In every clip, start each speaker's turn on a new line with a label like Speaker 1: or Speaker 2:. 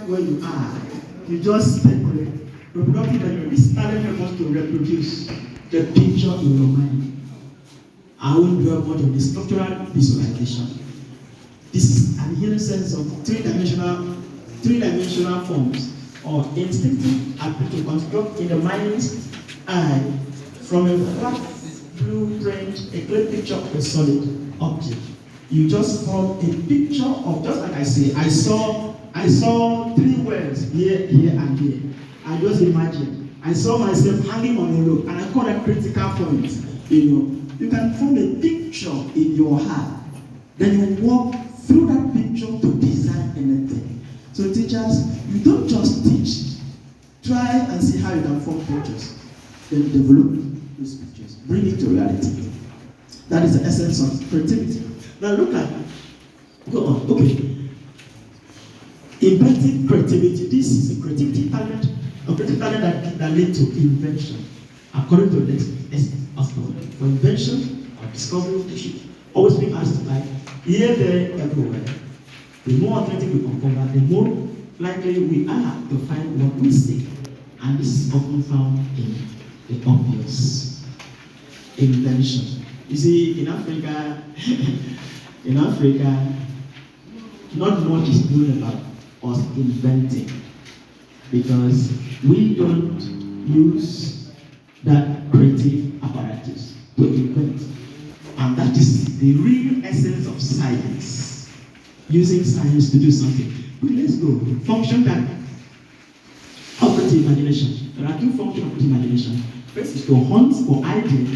Speaker 1: where you are. You just speculate. Reproductive memory. This talent helps us to reproduce the picture in your mind. I won't dwell much on the structural visualization. This is an inherent sense of three-dimensional forms or instinctive ability to construct in the mind's eye from a flat blueprint, a clear picture of a solid object. You just form a picture of, just like I say, I saw three words here, and here. I just imagine. I saw myself hanging on a rope, and I call that critical point. You can form a picture in your heart. Then you walk through that picture to design anything. So teachers, you don't just teach. Try and see how you can form pictures. Then develop those pictures. Bring it to reality. That is the essence of creativity. Now look at it. Go on. Okay. Inventive creativity. This is a creativity talent, that leads to invention. According to this for invention or discovery, we should always be asked like here, there, everywhere. The more authentic we uncover, the more likely we are to find what we seek. And this is often found in the obvious. Invention. You see, in Africa, not much is known about us inventing, because we don't use that creative apparatus to invent. And that is the real essence of science. Using science to do something. But let's go. Function that operative imagination. There are two functions of operative imagination. First is to hunt for ideas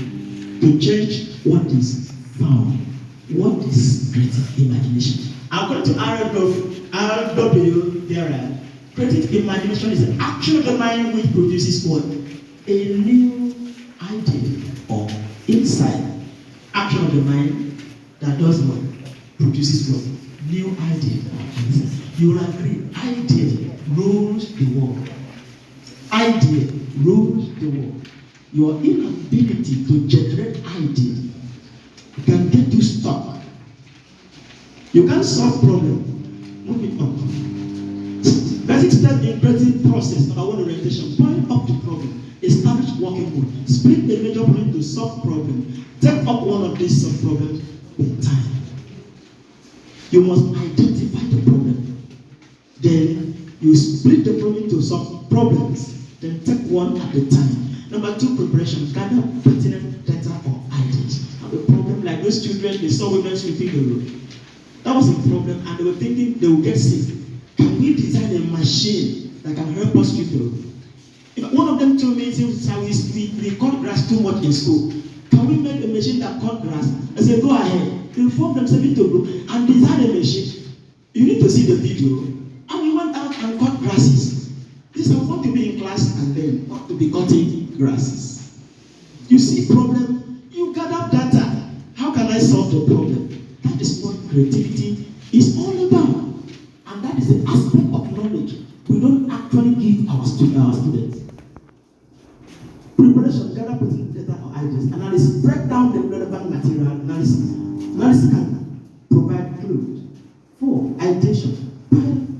Speaker 1: to change what is found. What is creative imagination? According to RW, creative imagination is an action of the mind which produces what? A new idea or insight. Action of the mind that does what? Produces what? New idea. You will agree. Idea rules the world. Idea rules the world. Your inability to generate idea can get you stuck. You can't solve problem. Move it on. Basic step in creative process. Number one, orientation. Point up the problem. Establish working mode. Split a major problem to solve problem. Take up one of these sub-problems with time. You must identify the problem. Then you split the problem into sub-problems. Then take one at a time. Number two, preparation. Gather pertinent data or ideas. Have a problem like those children, they saw women sweeping the road. That was a problem, and they were thinking they would get sick. Can we design a machine that can help us sweep the road? If one of them told me, we cut grass too much in school. Can we make a machine that cut grass? I said, go ahead. They informed themselves into a group and design a machine. You need to see the video. And we went out and cut grasses. This is want to be in class and then not to be cutting grasses. You see problem, you gather data. How can I solve the problem? That is what creativity is all about. And that is the aspect of knowledge we don't actually give our students. Preparation, gather pertinent data or ideas. Analysis, break down the relevant material. Analysis can provide clues. 4, ideation,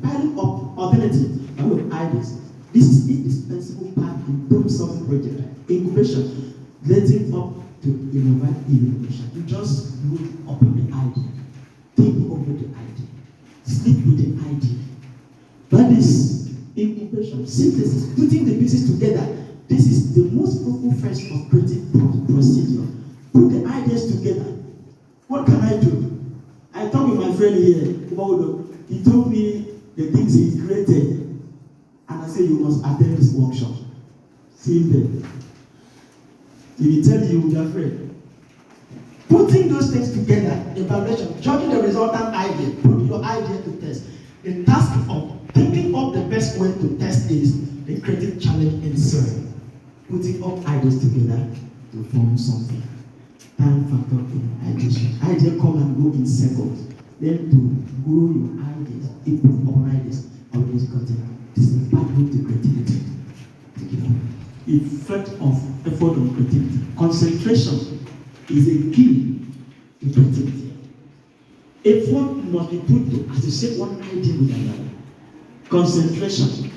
Speaker 1: piling up alternatives and ideas. This is indispensable part in problem-solving project. Incubation, letting up to innovation. You just look up the idea, think over the idea, sleep with the idea. That is incubation, synthesis, putting the pieces together. This is the most fruitful phase of creative procedure. Put the ideas together. What can I do? I talked with my friend here, he told me the things he created. And I said, you must attend this workshop. See him there. He will tell you, you are afraid. Putting those things together, evaluation, judging the resultant idea, put your idea to test. The task of thinking of the best way to test is the creative challenge in serving. Putting up ideas together to form something. Time factor in ideation. Idea come and go in seconds. Then to grow your ideas, improve upon ideas, always continue. This is the pathway to creativity. Effect of effort on creativity. Concentration is a key to creativity. Effort must be put to associate one idea with another. Concentration.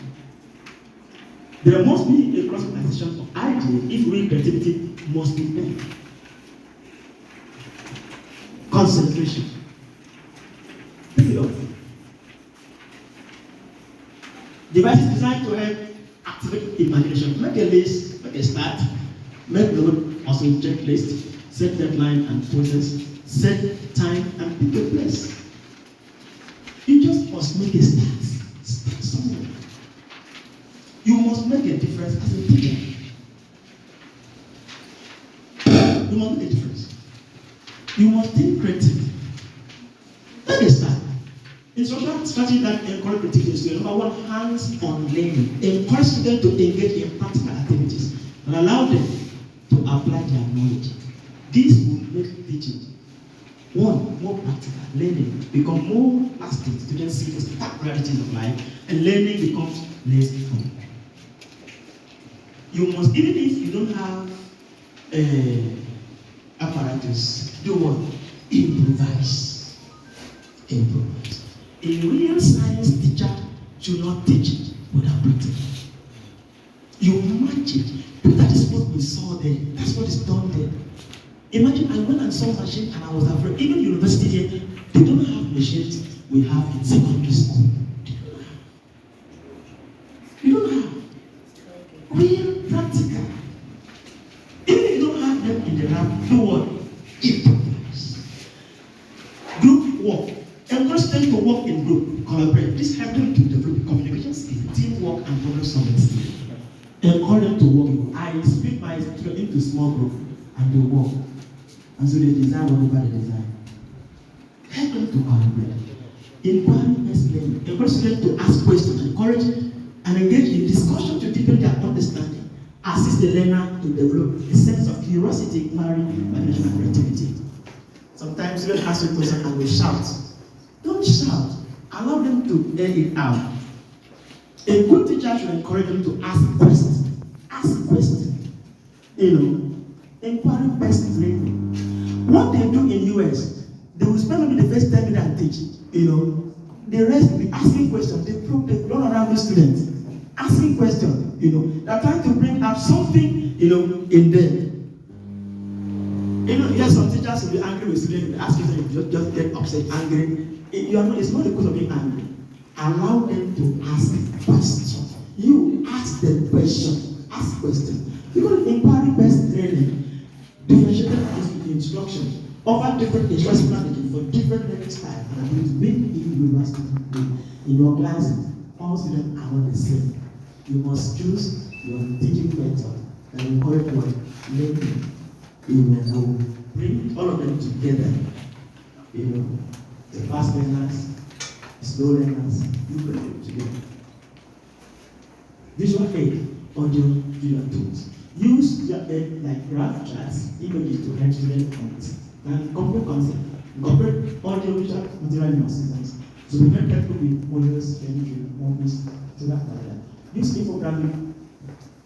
Speaker 1: There must be a cross-fertilization of ideas if real creativity must be there. Concentration. Pick it up. Devices designed to help activate imagination. Make a list, make a start, make note, also checklist, set deadline and process, set time and pick a place. You just must make a start. Start somewhere. You must make a difference as a teacher. You must make a difference. You must think creative. Make a start. Instructional strategy that encourage creativity students. Number one, hands-on learning. Encourage students to engage in practical activities and allow them to apply their knowledge. This will make teaching one more practical. Learning become more lasting. Students see the stark realities of life, and learning becomes less fun. You must, even if you don't have apparatus, do what? Improvise. Improvise. A real science teacher should not teach it without practice. You match it. That is what we saw there. That's what is done there. Imagine I went and saw a machine and I was afraid. Even university here, they don't have machines we have in secondary school. They don't have. Real practical. Even if you don't have them in the lab, do what? Improvise. Group work. Encourage them to work in group, collaborate. This helps them to develop communication skills, teamwork, and problem solving skills. Encourage them to work in group. I split my students into small group and they work. And so they design whatever they design. Help them to collaborate. Inquiry-based learning. Encourage students to ask questions, encourage and engage in discussion to deepen their understanding. Assist the learner to develop a sense of curiosity, inquiry, imagination, and creativity. Sometimes students ask a question and we shout. Don't shout. Allow them to air it out. A good teacher should encourage them to ask questions. Ask questions. Inquiry-based learning. What they do in US, they will spend maybe the first 10 minutes and teach. The rest will be asking questions. They run around the students, asking questions. They're trying to bring up something, in them. Yes, some teachers will be angry with students. They ask you just get upset, angry. It's not the cause of being angry. Allow them to ask questions. You ask them questions. Ask questions. Because inquiry-based learning, differentiated instruction, offer different instruction strategies for different learning styles and abilities. Make in your class, all students are not the same. You must choose your teaching method and encourage your learning. Bring all of them together. The fast learners, slow learners, you bring them together. Visual aid, audio, visual tools. Use your aid like graph charts, images to help students and compare concept. Incorporate audio, visual material in your systems. So we can help with models, chemistry, movies, to that like. Use infographic,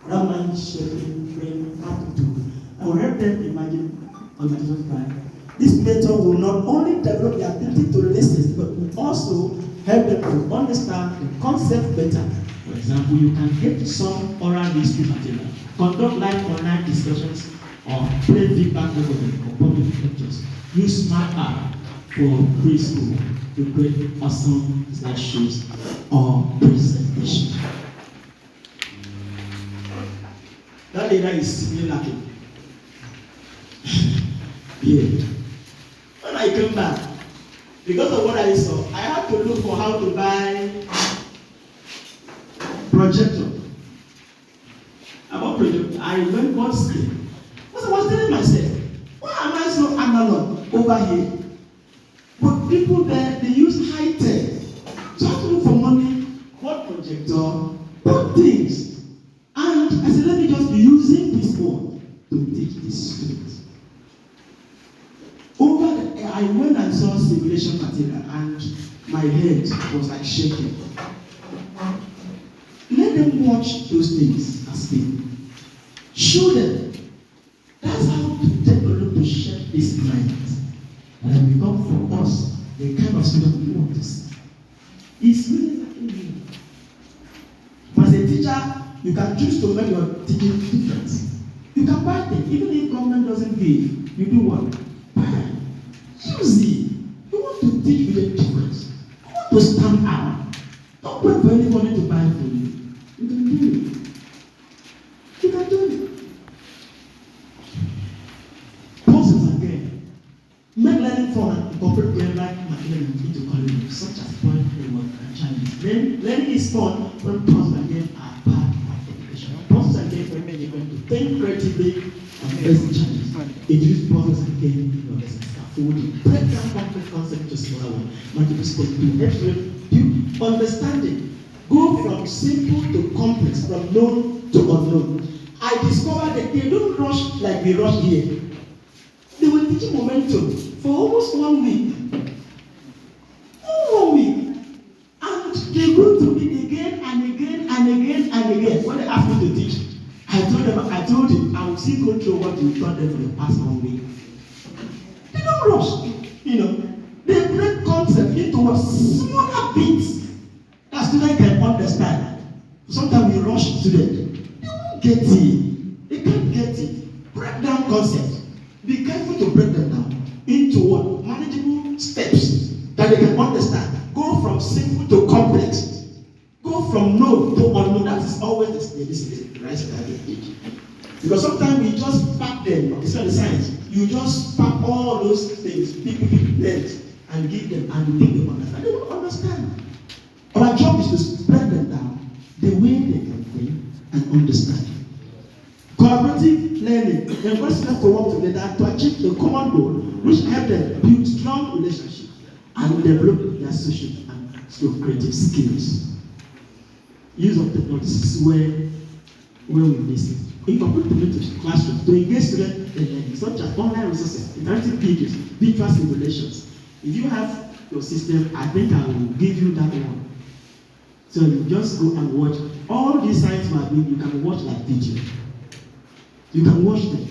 Speaker 1: outline, shaping, frame, aptitude. I will help them imagine on the time. This method will not only develop the ability to listen, but will also help them to understand the concept better. For example, you can get some oral history material, conduct live online discussions, or play feedback recording or public lectures. Use smart app for preschool to create awesome slideshows or presentations. That data is really lacking. Yeah. When I came back, because of what I saw, I had to look for how to buy projector. About projector, I went one screen. Because I was telling myself, why am I so analog over here? But people there, they use high tech. So I have to look for money, what projector, what things. And I said, let me just be using this one to teach these students. I went and saw simulation material and my head was like shaking. Let them watch those things as things. Show them. That's how to develop to shape this mind. And then become for us the kind of student we want to see. It's really like You can choose to make your teaching different. You can buy things, even if government doesn't give. You do what? Buy. Use it. You want to teach with a difference. You want to stand out. Don't wait for anybody to buy for you. You can do it. You can do it. Process again. Make learning fun and incorporate brain-like material into curriculum, such as point framework and challenges. Learning is fun when process again are part of education. Process again for many people to think creatively and face challenges. Introduce process again in your lesson. Scaffolding. Break down complex concepts to smaller ones. Multiple steps to build understanding. Go from simple to complex, from known to unknown. I discovered that they don't rush like we rush here. They were teaching momentum for almost 1 week. Oh, 1 week. And they go to it again and again and again and again. When they asked me to teach, I told him, I will still go through what you taught them for the past 1 week. They don't rush. They break concepts into smaller bits that students can understand. Sometimes we rush students. They won't get it. They can't get it. Break down concepts. Be careful to break them down into what? Manageable steps that they can understand. Go from simple to complex. Go from known to unknown. That is always the right strategy. Because sometimes we just pack them. It's not the science. You just pack all those things, big legs, and give them, and you think they understand. They don't understand. Our job is to spread them down the way they can think and understand. Collaborative learning encourages students to work together to achieve the common goal, which help them build strong relationships and develop their social and creative skills. Use of technology is where we miss it. Incorporate to classroom to engage students in learning, such as online resources, interactive videos, virtual simulations. If you have your system, I think I will give you that one. So you just go and watch. All these sites you can watch like video. You can watch them.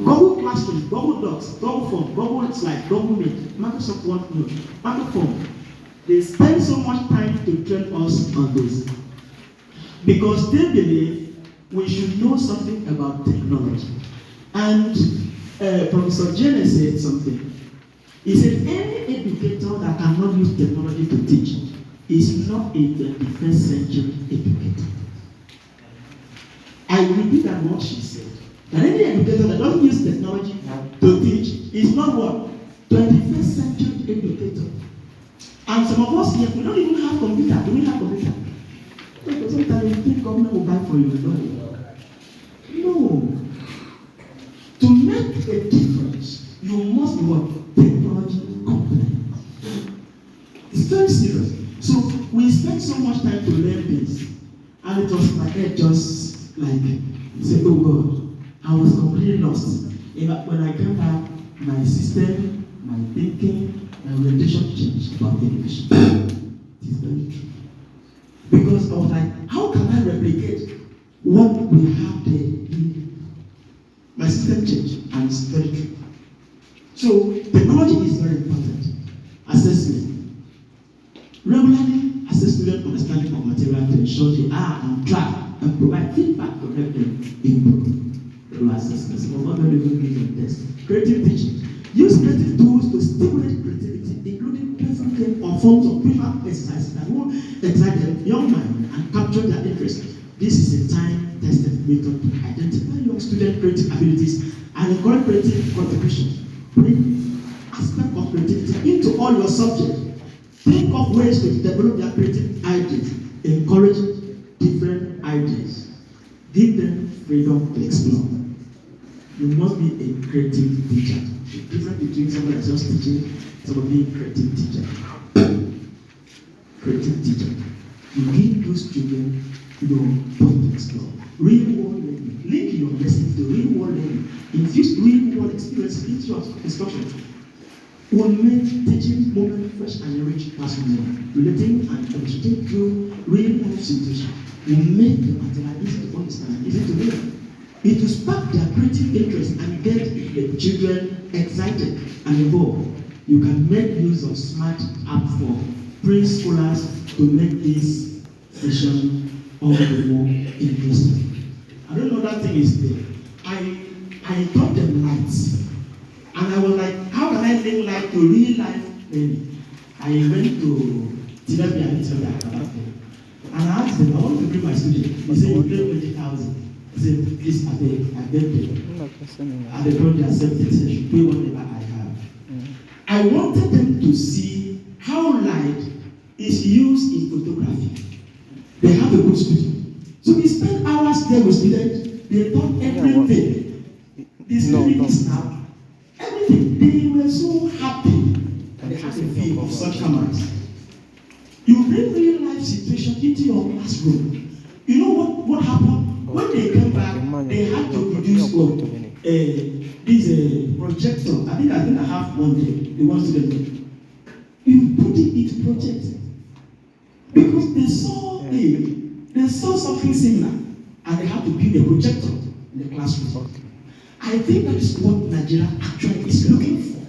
Speaker 1: Google Classroom, Google Docs, Google Form, Google Slides, Google Meet, Microsoft OneNote, Microphone. They spend so much time to train us on this. Because they believe we should know something about technology. And Professor Jenner said something. He said, any educator that cannot use technology to teach is not a 21st century educator. I repeat that what she said. That any educator that doesn't use technology to teach is not what? 21st century educator. And some of us here, we don't even have computer. Do we have computer? Because sometimes you think government will buy for you. No. To make a difference, you must be what? Technology competent. It's very serious. So we spent so much time to learn this, and it was my head just like say, oh God, I was completely lost. When I came back, my system, my thinking, my orientation changed about education. It is very true. Because I was like, how can I replicate what we have there? My system changed, and it's very true. So technology is very important. Assessment. Regularly assess student understanding of material to ensure they are on track and provide feedback to help them improve. Regular assessments. We're not going to even give them tests. Creative teaching. Use creative tools to stimulate creativity, including placing them on forms of visual exercises that will excite the young mind and capture their interest. This is a time-tested method to identify young student creative abilities and encourage creative contributions. Bring aspect of creativity into all your subjects. Think of ways to develop their creative ideas. Encourage different ideas. Give them freedom to explore. You must be a creative teacher. The difference between someone that's just teaching and someone being a creative teacher. Creative teacher. You give those children what to explore. Real world learning. Link your lessons to real world learning. Infuse real world experience into your instruction. Will make teaching moment fresh and enrich classroom. Relating and demonstrating through real world situations will make the material easy to understand, easy to learn. It will spark their creative interest and get the children excited and involved. You can make use of smart app for preschoolers to make this station all the more interesting. I don't know that thing is there. I taught them lights. And I was like, how can I link light to real life learning? I went to Tibet and I asked them, I want to bring my student. They said, you pay 20,000. I said, please, I beg them. And they told me, accepted, they should pay whatever I have. I wanted them to see how light is used in photography. They have a good studio. So we spent hours there with students. They taught everything. This is now. Everything. They were so happy that they had a view of such cameras. You bring real life situation into your classroom. You know what happened? When they came back, they had to produce this projector. I think I have one day. They want to you put it into project because they saw something similar and they had to build a projector in the classroom. Okay. I think that is what Nigeria actually is looking for,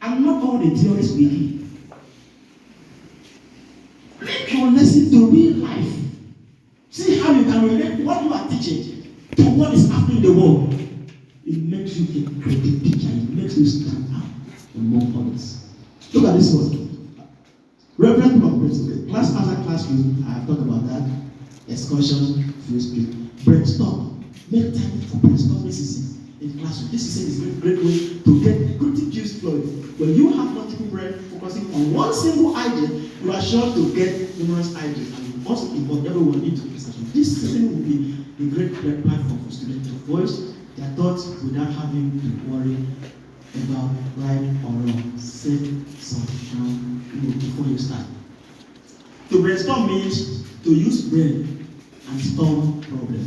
Speaker 1: and not all the theories we give. Make your lesson to real life. See how you can relate what you are teaching to what is happening in the world. It makes you a great teacher. It makes you stand out among others. Look at this one. Reverend Principle. Class after classroom, I have talked about that. Excursion, free speech. Brainstorm. Make time for brainstorming sessions in classroom. This is a great way to get creative juice flowing. When you have multiple brain focusing on one single idea, you are sure to get numerous ideas and you also involve everyone into discussion. This system will be a great platform for students to voice their thoughts without having to worry about right or wrong. Set some down before you start. To brainstorm means to use brain and storm problem.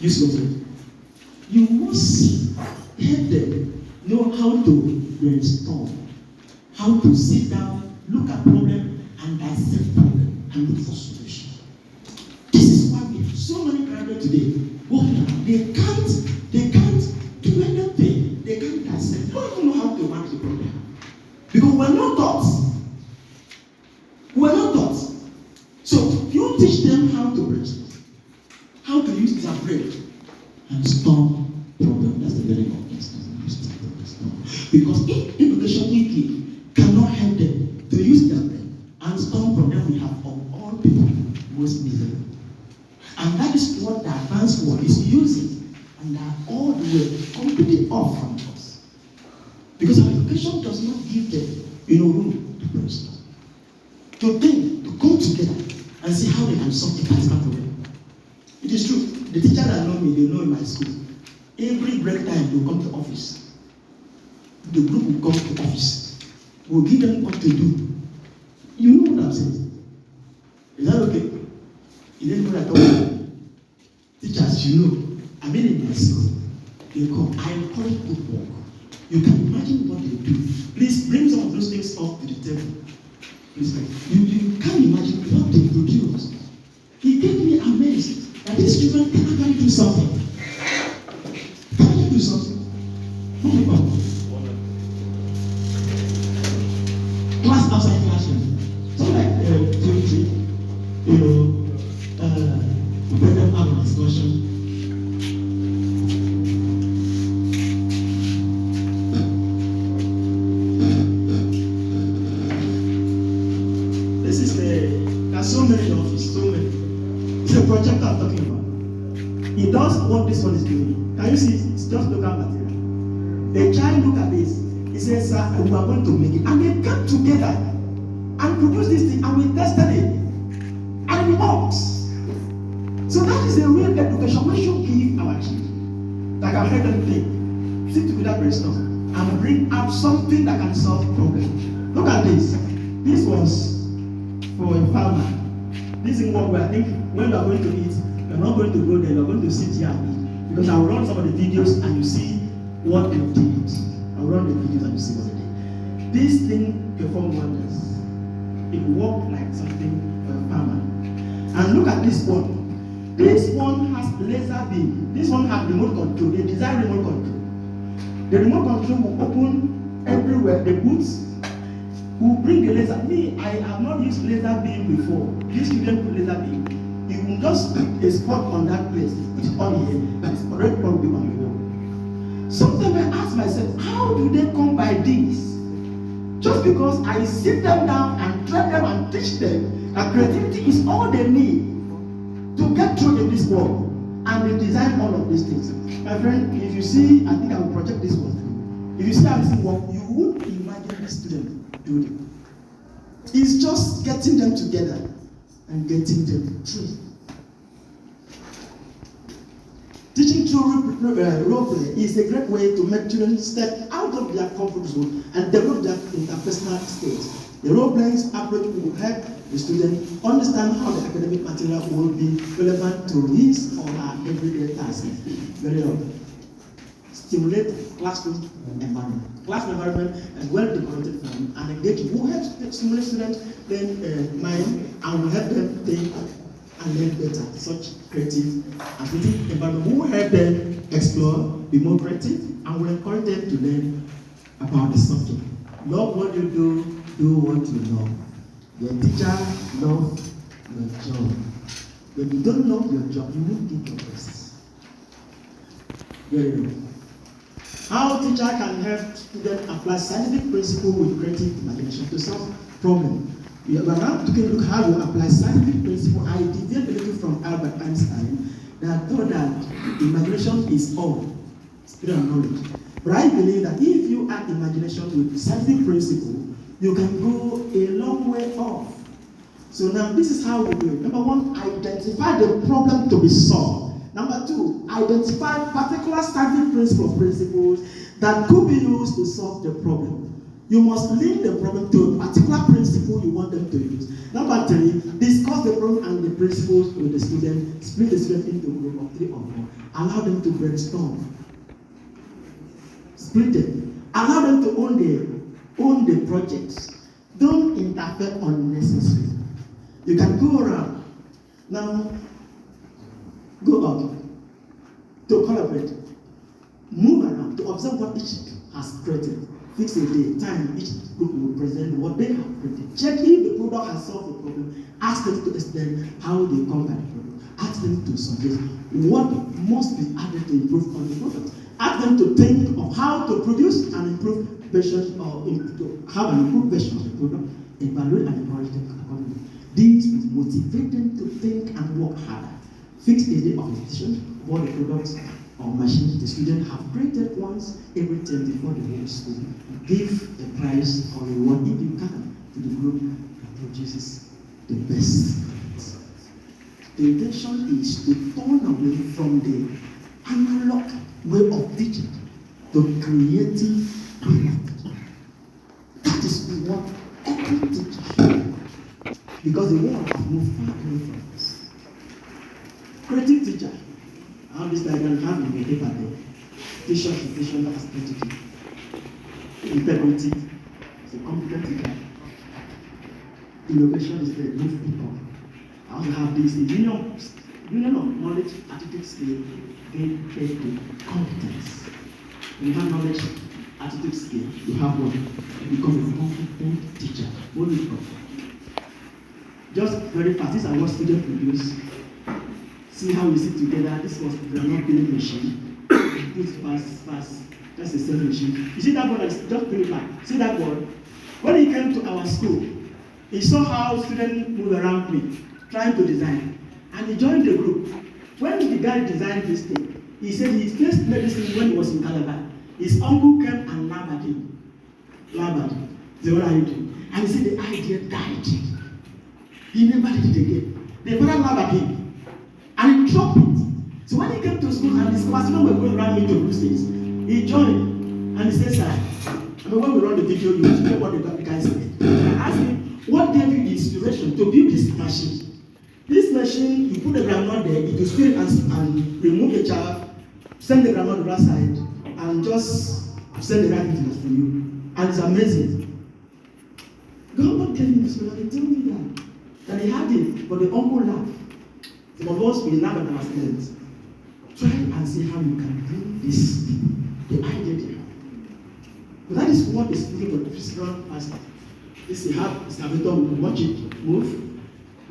Speaker 1: Use your brain. You must help them know how to brainstorm, how to sit down, look at problem, and dissect problem, and look for solution. This is why we have so many graduates today. They can't do anything. They can't dissect. They don't even know how to manage the problem. Because we're not taught. We're not taught. So you teach them how to brainstorm, how to use their brain and storm problem. That's the very obvious. Because if education we give cannot help them to use their brain and storm problem, we have of all people most miserable. And that is what the advanced world is using, and they are all the way completely off from us. Because our education does not give them room to brainstorm, to think, to come together and see how they can solve the particular problem. It is true. The teacher that know me, they know in my school. Every break time they will come to office. The group will come to office. We'll give them what to do. You know what I'm saying? Is that okay? Is that what I told you? Teachers, I've been in my school. They come. I encourage good work. You can imagine what they do. Please bring some of those things up to the table. Please, you can't imagine what they produce. He gave me amazed that these children can actually do something. Can you do something? What about class outside classroom? So like poetry, let them have a discussion. There's so many in the office, so many. It's a project I'm talking about. It does what this one is doing. Can you see? It's just local material. The child look at this. He says, sir, we are going to make it. And they come together and produce this thing, and we tested it. And it works. So that is a real education we should give our children. Like I've heard them think. Sit together, brainstorm, and bring out something that can solve problems. Look at this. This was for a farmer. This is what we are thinking. When we are going to eat, we are not going to go there, we are going to sit here and eat. Because I will run some of the videos and you see what they did. I will run the videos and you see what they did. This thing performed wonders. It worked like something for a farmer. And look at this one. This one has laser beam. This one has remote control. They design remote control. The remote control will open everywhere. The boots. We'll bring the laser. Me, I have not used laser beam before. This student put laser beam. You will just put a spot on that place. Put it on here. This red point will be on the wall. Sometimes I ask myself, how do they come by this? Just because I sit them down and train them and teach them that creativity is all they need to get through in this world. And they design all of these things. My friend, if you see, I think I will project this one. If you see how this work, you would imagine this student doing it. It's just getting them together and getting them through. Teaching through role play is a great way to make children step out of their comfort zone and develop their interpersonal skills. The role playing approach will help the student understand how the academic material will be relevant to his or her everyday tasks. Very well. Stimulate classroom environment. Class environment is well decorated for and engaging. Will help stimulate students then mind and will help them think and learn better. Such creative activity environment will help them explore, be more creative, and will encourage them to learn about the subject. Love what you do what you love. Your teacher loves your job. When you don't love your job, you won't give your best. Very well. How teacher can help students apply scientific principle with creative imagination to solve problems. We are now taking a look how you apply scientific principle. I deviate a little from Albert Einstein that thought that imagination is all spirit and knowledge. But I believe that if you add imagination with scientific principle, you can go a long way off. So now this is how we do it. Number one, identify the problem to be solved. Number two, identify particular scientific principles that could be used to solve the problem. You must link the problem to a particular principle you want them to use. Number three, discuss the problem and the principles with the student. Split the student into a group of 3 or 4. Allow them to brainstorm. Split them. Allow them to own the projects. Don't interfere unnecessarily. You can go around. Now, go out to collaborate. Move around to observe what each has created. Fix a day, time, each group will present what they have created. Check if the product has solved the problem. Ask them to explain how they come by the product. Ask them to suggest what must be added to improve on the product. Ask them to think of how to produce and improve versions or to have an improved version of the product. Evaluate and encourage them accordingly. This will motivate them to think and work harder. Fix a day of repetition for the products or machines the student have created once every term before the whole school. Give a prize or reward if you can to the group that produces the best. The intention is to turn away from the analog way of teaching to creative way of teaching. That is what every teacher should. Because the world has moved far away from us. Creative teacher. I have this diagram have in the paper there. Teacher as strategy. Integrity is a competent teacher. Innovation is the move people. I also have this union of knowledge, attitude, skill, then the competence. When you have knowledge, attitude, skill, you have one. You become a competent teacher. What do you call? Just very fast, these are what students produce. See how we sit together. This was the groundnut peeling machine. Put fast. That's the same machine. You see that board that is just pretty fast. See that board? When he came to our school, he saw how students move around me, trying to design. And he joined the group. When the guy designed this thing, he said he first made this thing when he was in Calabar. His uncle came and laughed at him. Laughed. He said, what are you doing? And he said the idea died. He never did it again. The father laughed at him. And he dropped it. So when he came to school and his classmates were going around me to do things, he joined and he said, sir, when we run the video, you will hear what the guy said. And I asked him, what gave you the inspiration to build this machine? This machine, you put the groundnut there, it will spin and remove the chaff, send the groundnut to that side, and just send the right things for you. And it's amazing. God gave me this inspiration. He told me that he had it, but the uncle laughed. Some of us will laugh at our students. Try and see how you can bring this, the idea there. But that is what is speaking of the physical aspect. This is how excavator will watch it move.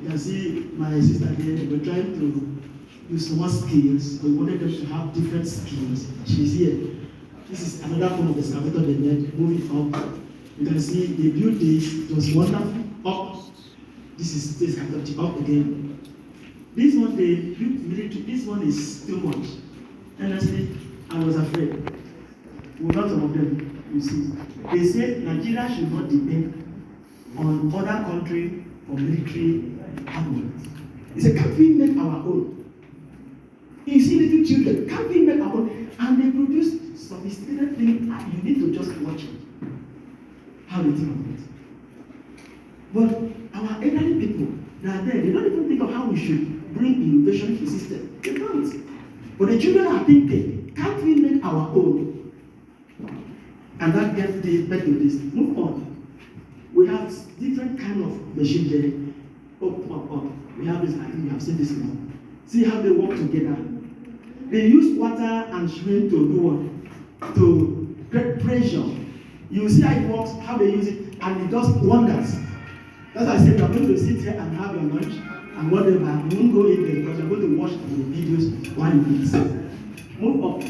Speaker 1: You can see my sister there, we're trying to use more skills. We wanted them to have different skills. She's here. This is another form of excavator they made, moving up. You can see they built this, it was wonderful. Up. This is this excavator up again. This one they built military, this one is too much. Honestly, I was afraid. We got some of them, you see. They said Nigeria should not depend on other country for military armament. They said, can't we make our own? You see little children, can't we make our own? And they produce sophisticated things and you need to just watch it. How they think of it. But our elderly people, they are there, they don't even think of how we should bring innovation to the system. They don't. But the children are thinking, can't we make our own? And that gets back to this. Move on. We have different kind of machine learning. Up. We have this, I think you have seen this one. See how they work together. They use water and swim to do what? To create pressure. You see how it works, how they use it, and it does wonders. That's why I said, you're going to sit here and have your lunch, and whatever, you won't go in there because you're going to watch the videos while you eat. Move up.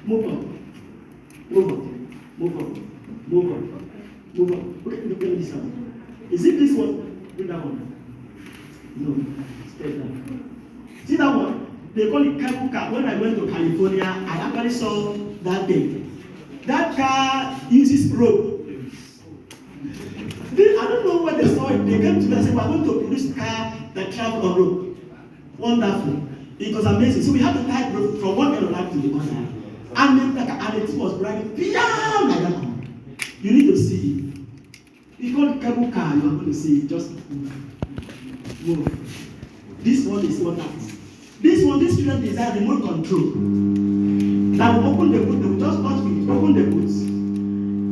Speaker 1: Move up. Move up. Move up. Move up. Move up. Okay, look at this one. Is it this one? Bring that one. No. Stay down. See that one? They call it cable car. When I went to California, I actually saw that thing. That car uses rope. I don't know where they saw it. They came to me and said, we're going to produce a car that travel on rope. Wonderful. It was amazing. So we had to tie rope from one end of life to the other. And the thing was riding beyond like that. You need to see it. It's called cable car. You are going to see it. Just move. Move. This one is wonderful. This one, this student design remote control. That will open the boot. They will just touch it. Open the boots.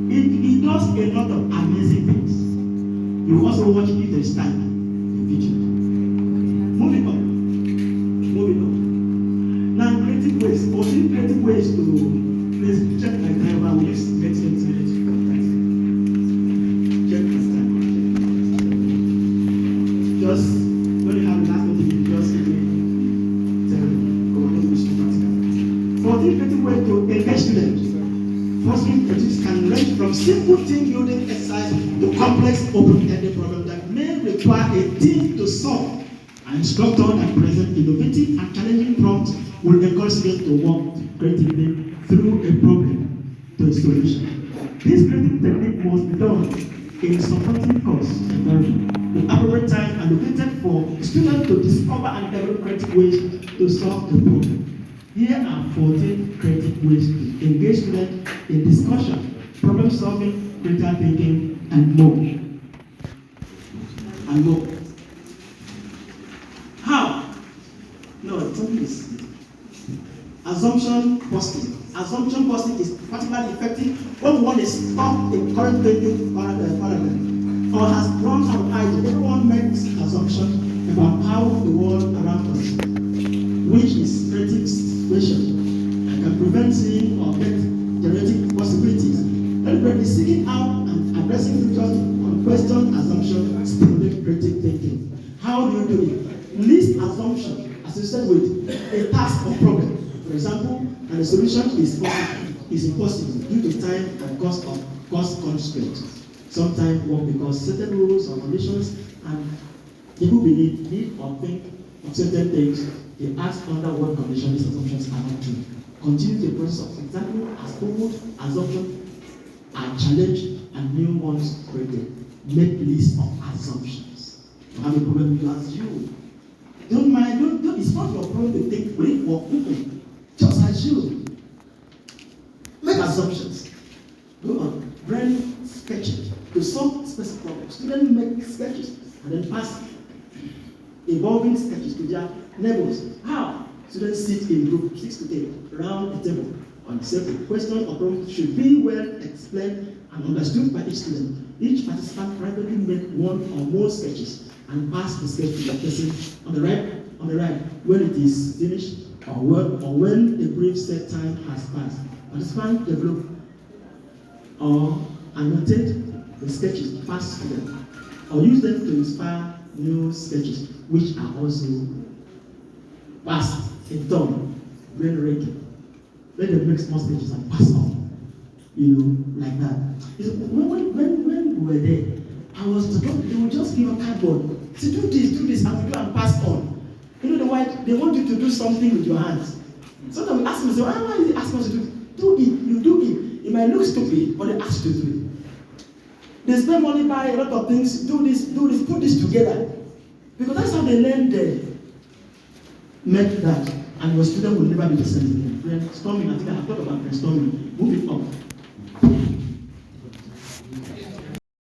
Speaker 1: It does a lot of amazing things. You also watch it this time in video. Move it up. Move it up. Now, creative ways. Or creative ways to please check my time. I will use creative ways. Check this time. Just when you have the last meeting, you just give me 14 creative ways to engage students. Fostering producers can range from simple team building exercise to complex open-ended problems that may require a team to solve. An instructor that presents innovative and challenging prompts will encourage students to work creatively through a problem to a solution. This creative technique must be done in supporting course environment with appropriate time allocated for students to discover and develop creative ways to solve the problem. Here are 14 creative ways to engage students in discussion, problem solving, critical thinking, and more. And more. How? No, something is assumption busting. Assumption busting is particularly effective when one is stuck in current thinking paradigm or has run out of ideas. Everyone makes assumptions about how the world around us, which is creative situation, and can prevent seeing or get generating possibilities. Deliberately seeking out and addressing futures on question assumption stimulate creative thinking. How do you do it? List assumptions associated with a task or problem. For example, and the solution is impossible due to time and cost constraints. Sometimes work because certain rules or conditions and people believe need or think of certain things. They ask under what conditions these assumptions are not true. Continue the process of example as old assumptions are challenged and new ones created. Make lists of assumptions. You have a problem, you ask you. Don't mind, don't, it's not your problem to think, will it work? Just assume. Make assumptions. Go on, brain sketches to solve specific problems. Students make sketches and then pass evolving sketches to their neighbors. How? Students sit in group 6 to 10 around a table on separate question or problem should be well explained and understood by each student. Each participant privately make one or more sketches and pass the sketch to the person on the right when it is finished or when a brief set time has passed. Participants develop or annotate the sketches, pass to them, or use them to inspire new sketches, which are also passed in turn, generated. Let them make small sketches and pass on, like that. When we were there, they would just give a cardboard. Say, do this, and we do and pass on. The white, they want you to do something with your hands. Sometimes we ask them, why are you asking us to do it? Do it, you do it. It might look stupid, but they ask you to do it. They spend money, buy a lot of things, do this, put this together. Because that's how they learn the make that. And your student will never be the same again. Brainstorming, I think I thought about brainstorming. Move it up.